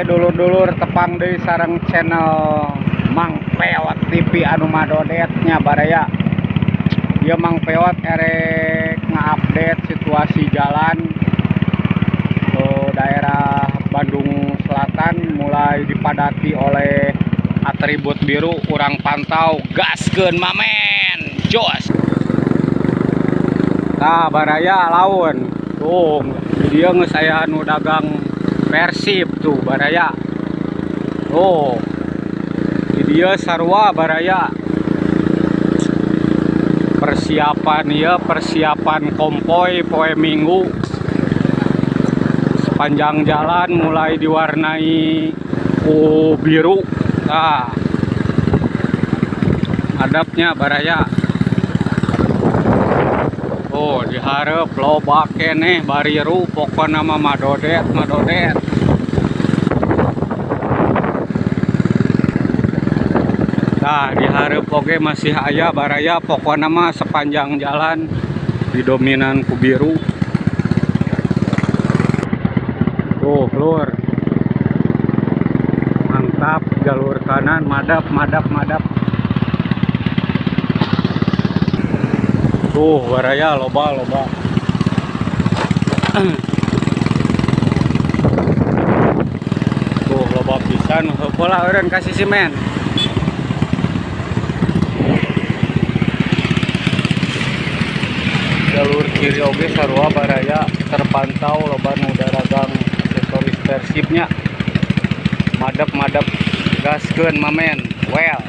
oke dulur-dulur tepang deui sareng channel Mang Peot TV anu madodetnya baraya. Ieu Mang Peot erek ngupdate situasi jalan daerah Bandung Selatan mulai dipadati oleh atribut biru. Urang pantau gaskeun mamen jos. Nah baraya laun tuh dia geus aya anu dagang Persib tuh baraya. Oh di dia sarua baraya persiapan ya, persiapan konvoy poe Minggu. Sepanjang jalan mulai diwarnai biru. Nah adabnya baraya. Oh diharap loba keneh bariru pokona mah madodet. Nah diharap oge masih aya baraya pokona mah sepanjang jalan didominan ku biru. Tuh lur, mantap, jalur kanan madap. Tuh baraya loba. Tuh loba pisan, heupeula eureun kasih simen. Jalur kiri oge sarua baraya terpantau loba nu dagang aksesoris Persibnya. Madep gaskeun mamen. Well.